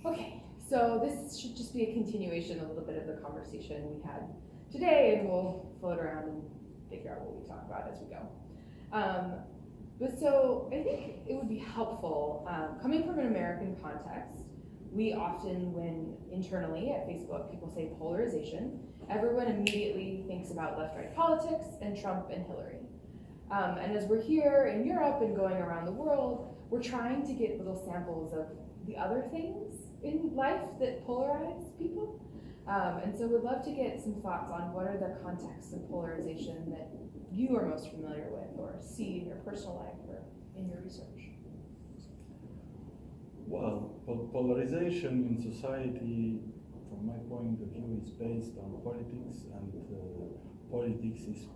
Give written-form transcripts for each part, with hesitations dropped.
Okay, so this should just be a continuation, a little bit of the conversation we had today, and we'll float around and figure out what we talk about as we go. But so I think it would be helpful, coming from an American context, we often, when internally at Facebook people say polarization, everyone immediately thinks about left-right politics and Trump and Hillary. And as we're here in Europe and going around the world, we're trying to get little samples of the other things in life that polarize people. And so we'd love to get some thoughts on what are the contexts of polarization that you are most familiar with or see in your personal life or in your research. Well, polarization in society, from my point of view, is based on politics, and politics is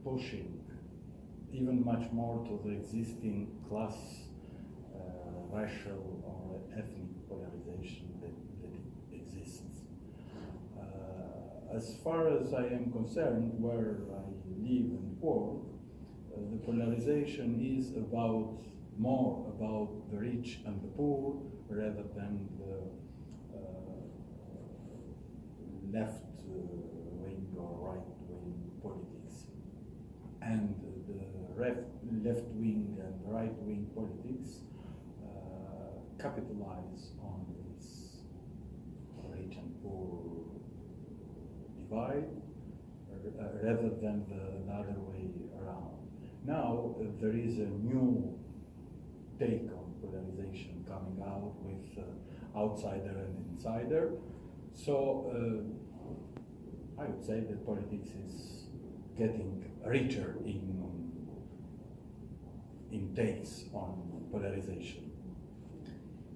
pushing even much more to the existing class, racial or ethnic polarization that exists. As far as I am concerned, where I live and work, the polarization is more about the rich and the poor rather than the left-wing or right-wing politics. And the left-wing and right-wing politics capitalize on this rich and poor divide rather than the other way around. Now there is a new take on polarization coming out with outsider and insider. So I would say that politics is getting richer in takes on polarization.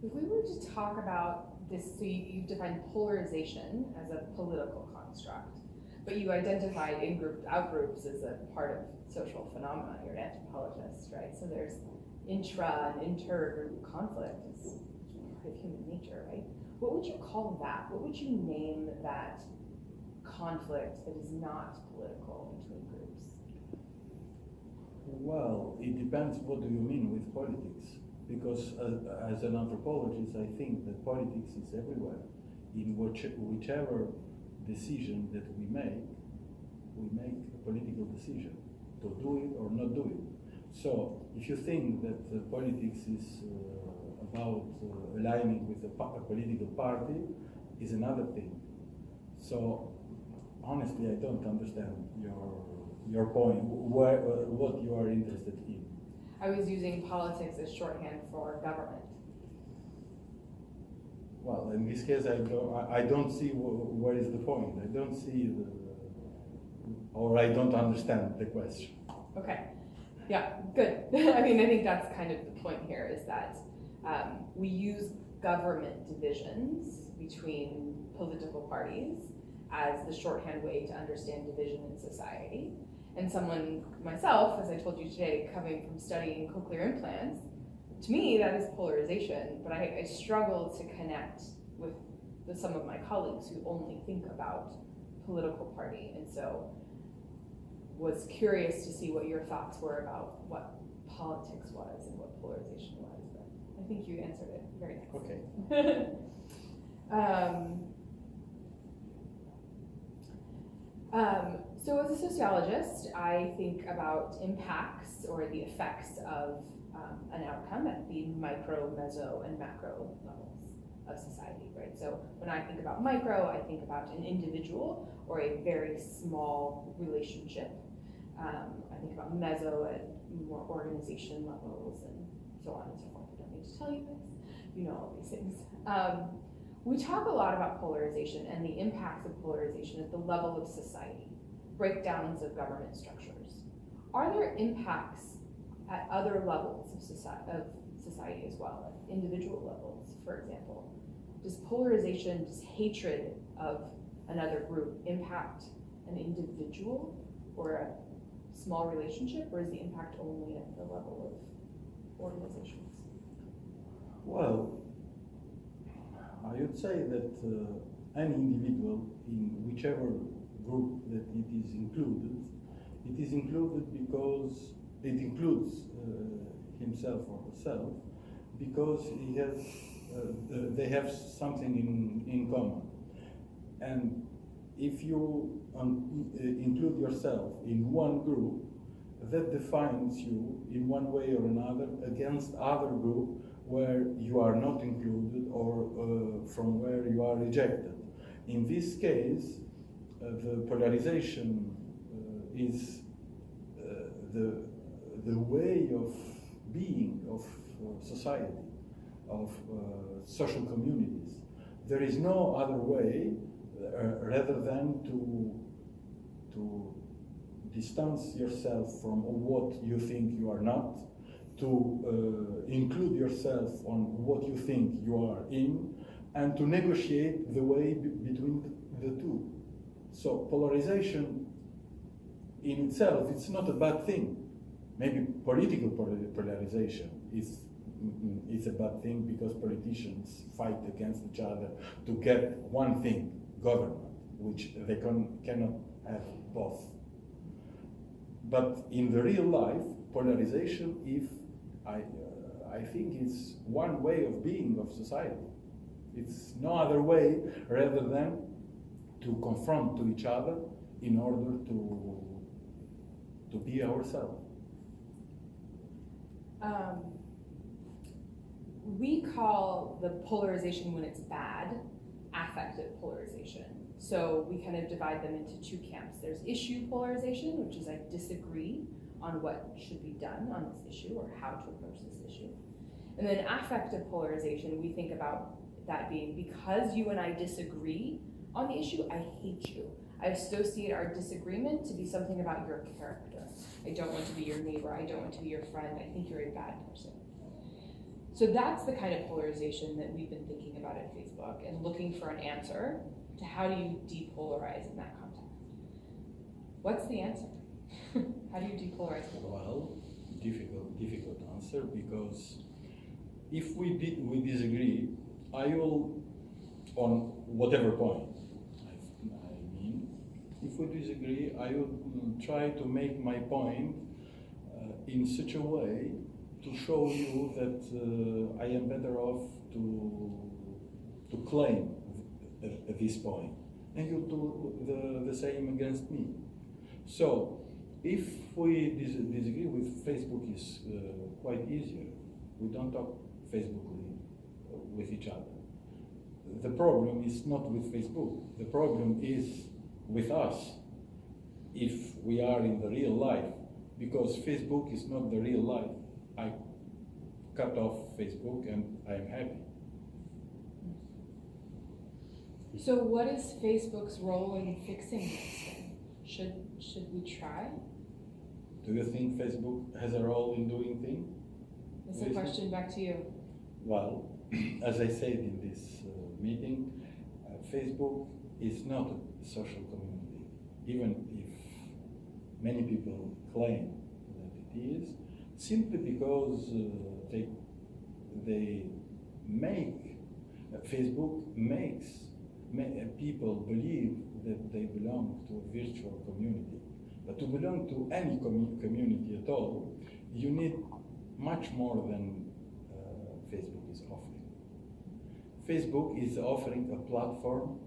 If we were to talk about this, so you defined polarization as a political construct, but you identified in-group, out-groups as a part of social phenomena. You're an anthropologist, right? So there's intra and inter-group conflict is part of human nature, right? What would you call that? What would you name that conflict that is not political between groups? Well, it depends what do you mean with politics. Because as an anthropologist, I think that politics is everywhere. In whichever decision that we make a political decision to do it or not do it. So if you think that politics is about aligning with a political party, is another thing. So honestly, I don't understand your point, what you are interested in. I was using politics as shorthand for government. Well, in this case, I don't see where is the point. I don't see or I don't understand the question. Okay, yeah, good. I mean, I think that's kind of the point here, is that we use government divisions between political parties as the shorthand way to understand division in society. And someone, myself, as I told you today, coming from studying cochlear implants, to me that is polarization, but I struggle to connect with some of my colleagues who only think about political party, and so was curious to see what your thoughts were about what politics was and what polarization was, but I think you answered it very nicely. Okay. So as a sociologist, I think about impacts or the effects of an outcome at the micro, meso, and macro levels of society, right? So when I think about micro, I think about an individual or a very small relationship. I think about meso at more organization levels and so on and so forth. I don't need to tell you this. You know all these things. We talk a lot about polarization and the impacts of polarization at the level of society, breakdowns of government structures. Are there impacts at other levels of society as well, at individual levels, for example? Does polarization, does hatred of another group impact an individual or a small relationship, or is the impact only at the level of organizations? Well, I would say that any individual in whichever group that it is included because it includes himself or herself because he has they have something in common. And if you include yourself in one group, that defines you in one way or another against other group where you are not included or from where you are rejected. In this case, the polarization is the way of being of society, of social communities. There is no other way rather than to distance yourself from what you think you are not, to include yourself on what you think you are in, and to negotiate the way between the two. So polarization in itself, it's not a bad thing. Maybe political polarization is a bad thing because politicians fight against each other to get one thing, government, which they cannot have both. But in the real life, polarization, I think it's one way of being of society. It's no other way rather than to confront to each other in order to be ourselves. We call the polarization when it's bad, affective polarization. So we kind of divide them into two camps. There's issue polarization, which is I disagree on what should be done on this issue or how to approach this issue. And then affective polarization, we think about that being because you and I disagree on the issue, I hate you. I associate our disagreement to be something about your character. I don't want to be your neighbor. I don't want to be your friend. I think you're a bad person. So that's the kind of polarization that we've been thinking about at Facebook and looking for an answer to how do you depolarize in that context. What's the answer? How do you depolarize people? Well, difficult answer, because if we disagree, I will, on whatever point, I mean, if we disagree, I will try to make my point in such a way to show you that I am better off to claim this point, and you do the same against me. So, if we disagree with Facebook, is quite easier. We don't talk Facebookly with each other. The problem is not with Facebook. The problem is with us if we are in the real life, because Facebook is not the real life. I cut off Facebook and I am happy. So what is Facebook's role in fixing this thing? Should we try? Do you think Facebook has a role in doing things? It's a question back to you. Well, as I said in this meeting, Facebook is not a social community, even if many people claim that it is, simply because they make, Facebook makes people believe that they belong to a virtual community. But to belong to any community at all, you need much more than Facebook is offering. Facebook is offering a platform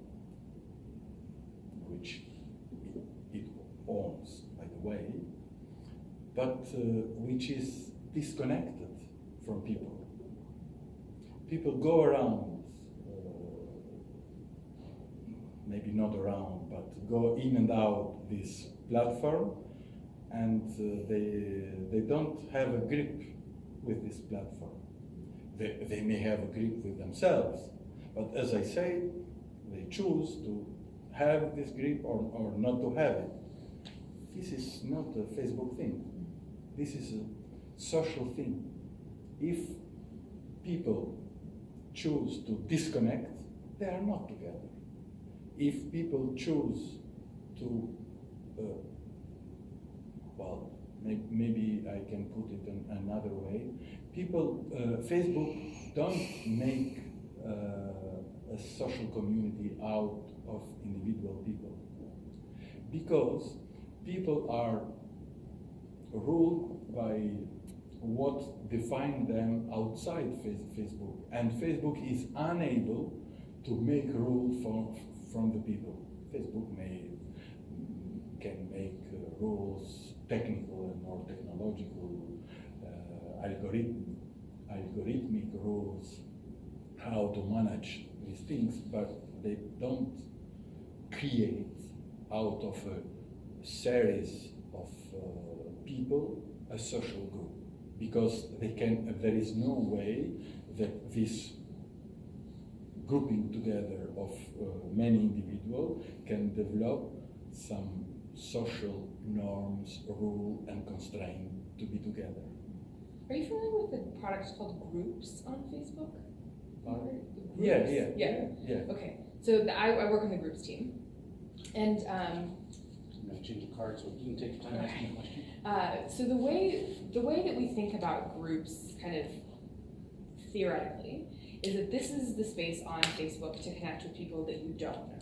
which it owns, by the way, but which is disconnected from people. People go around, maybe not around, but go in and out this platform, and they don't have a grip with this platform. They may have a grip with themselves, but as I say, they choose to have this grip or not to have it. This is not a Facebook thing. This is a social thing. If people choose to disconnect, they are not together. If people choose to, well, maybe I can put it in another way. People, Facebook don't make a social community out of individual people, because people are ruled by what defines them outside Facebook, and Facebook is unable to make rules from the people. Facebook can make rules, technical and more technological, algorithmic rules, how to manage these things, but they don't create out of a series of people a social group, because there is no way that this grouping together of many individuals can develop some social norms, rule, and constraint to be together. Are you familiar with the product called Groups on Facebook? Yeah. Okay, so I work on the Groups team, and I'm going to change the card so you can take your time asking the question. so the way that we think about groups, kind of theoretically, is that this is the space on Facebook to connect with people that you don't know.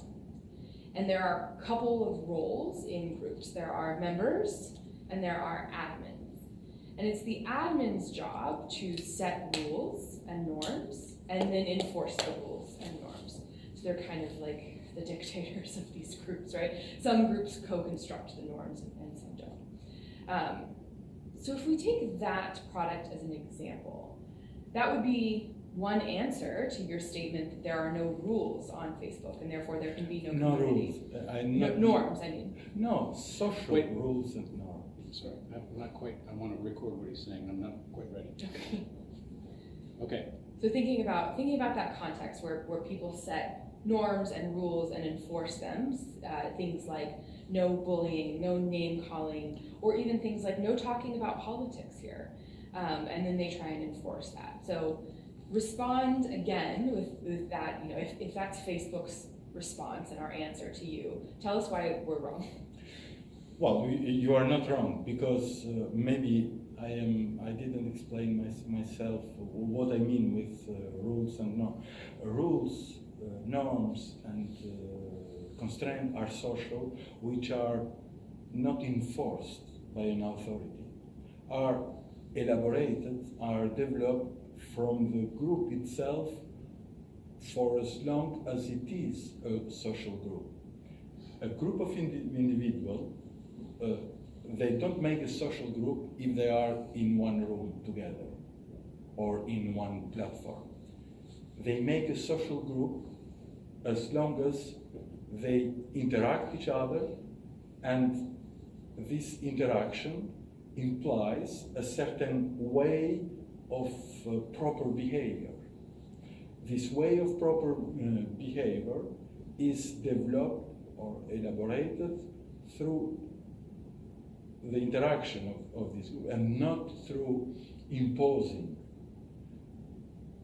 And there are a couple of roles in groups. There are members and there are admins. And it's the admin's job to set rules and norms and then enforce the rules and norms. So they're kind of like the dictators of these groups, right? Some groups co-construct the norms and some don't. So if we take that product as an example, that would be one answer to your statement that there are no rules on Facebook and therefore there can be no community. Norms, I mean. No, social rules and norms. Sorry, I'm not quite, I want to record what he's saying, I'm not quite ready. Okay. Okay. So thinking about that context where people set norms and rules and enforce them, things like no bullying, no name calling, or even things like no talking about politics here. And then they try and enforce that. So respond again with that, if that's Facebook's response and our answer to you, tell us why we're wrong. Well, you are not wrong, because maybe I didn't explain myself what I mean with rules and norms. Rules, norms, and constraints are social, which are not enforced by an authority, are elaborated, are developed from the group itself for as long as it is a social group. A group of individuals, they don't make a social group if they are in one room together or in one platform. They make a social group as long as they interact with each other, and this interaction implies a certain way of proper behavior. This way of proper behavior is developed or elaborated through the interaction of this group, and not through imposing.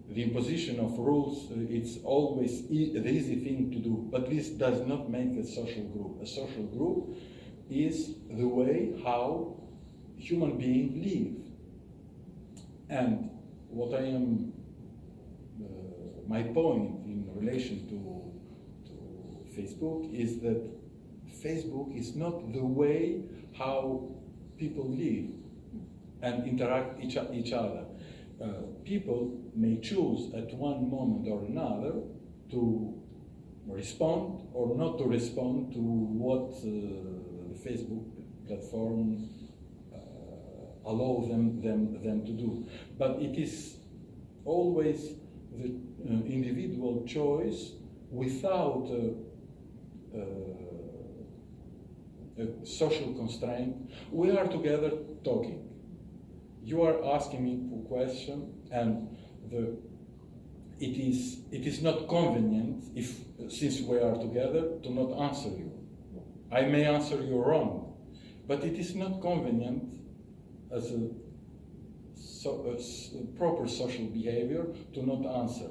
The imposition of rules, it's always the easy thing to do, but this does not make a social group. A social group is the way how human beings live. And what I am, my point in relation to Facebook is that Facebook is not the way how people live and interact each other. People may choose at one moment or another to respond or not to respond to what the Facebook platform allows them to do. But it is always the individual choice without a social constraint. We are together talking. You are asking me a question, and it is not convenient, since we are together, to not answer you. I may answer you wrong, but it is not convenient as a proper social behavior to not answer,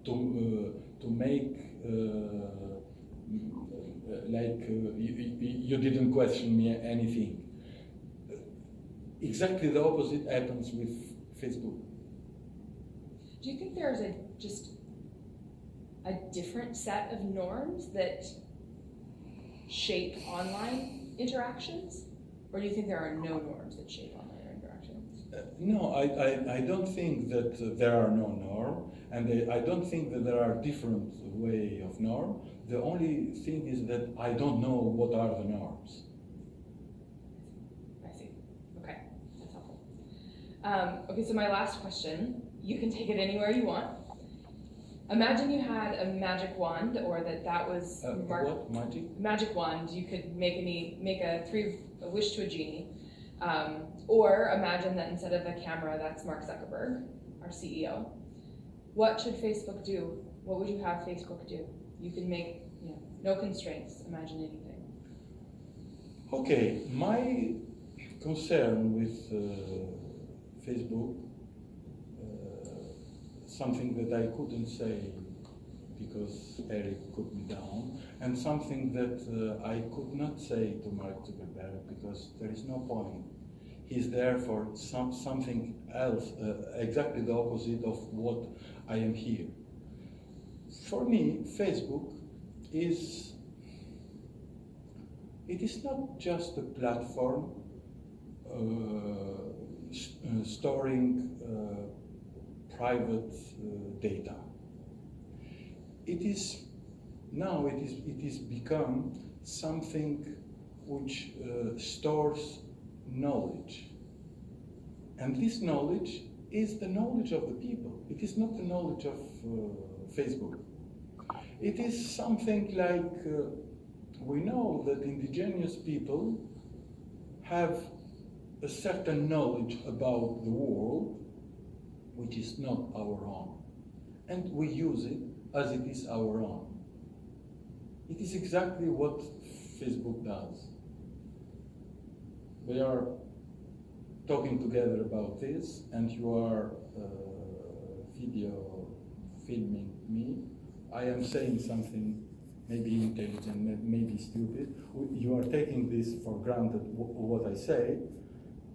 to make you didn't question me anything. Exactly the opposite happens with Facebook. Do you think there's just a different set of norms that shape online interactions? Or do you think there are no norms that shape online interactions? No, I don't think that there are no norm, and I don't think that there are different way of norm. The only thing is that I don't know what are the norms. I see. Okay, that's helpful. Okay, so my last question, you can take it anywhere you want. Imagine you had a magic wand, or that was what magic? Magic wand. You could make a wish to a genie, or imagine that instead of a camera, that's Mark Zuckerberg, our CEO. What should Facebook do? What would you have Facebook do? You can make, no constraints. Imagine anything. Okay, my concern with Facebook, something that I couldn't say because Eric put me down, and something that I could not say to Mark Zuckerberg because there is no point. He's there for something else, exactly the opposite of what I am here. For me, Facebook is not just a platform storing private data. It is become something which stores knowledge, and this knowledge is the knowledge of the people. It is not the knowledge of Facebook. It is something like we know that indigenous people have a certain knowledge about the world which is not our own, and we use it as it is our own. It is exactly what Facebook does. We are talking together about this, and you are video filming me. I am saying something maybe intelligent, maybe stupid. You are taking this for granted, what I say,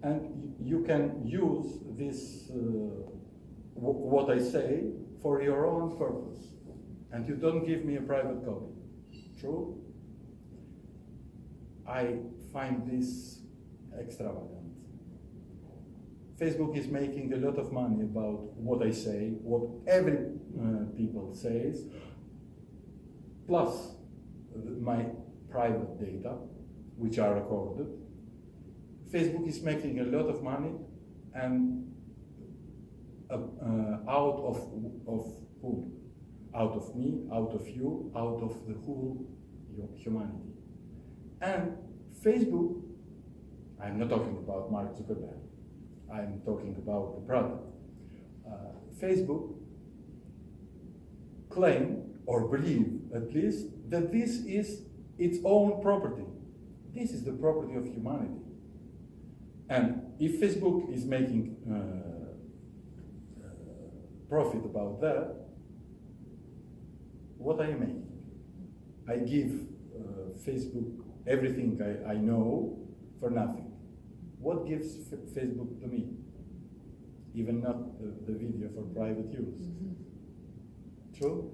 and you can use this, what I say, for your own purpose. And you don't give me a private copy. True? I find this extravagant. Facebook is making a lot of money about what I say, what every people says, plus my private data, which are recorded. Facebook is making a lot of money, and out of who? Out of me, out of you, out of the whole humanity. And Facebook, I'm not talking about Mark Zuckerberg, I'm talking about the product. Facebook claim, or believe at least, that this is its own property. This is the property of humanity. And if Facebook is making profit about that, what are you making? I give Facebook everything I know for nothing. What gives Facebook to me? Even not the video for private use. True?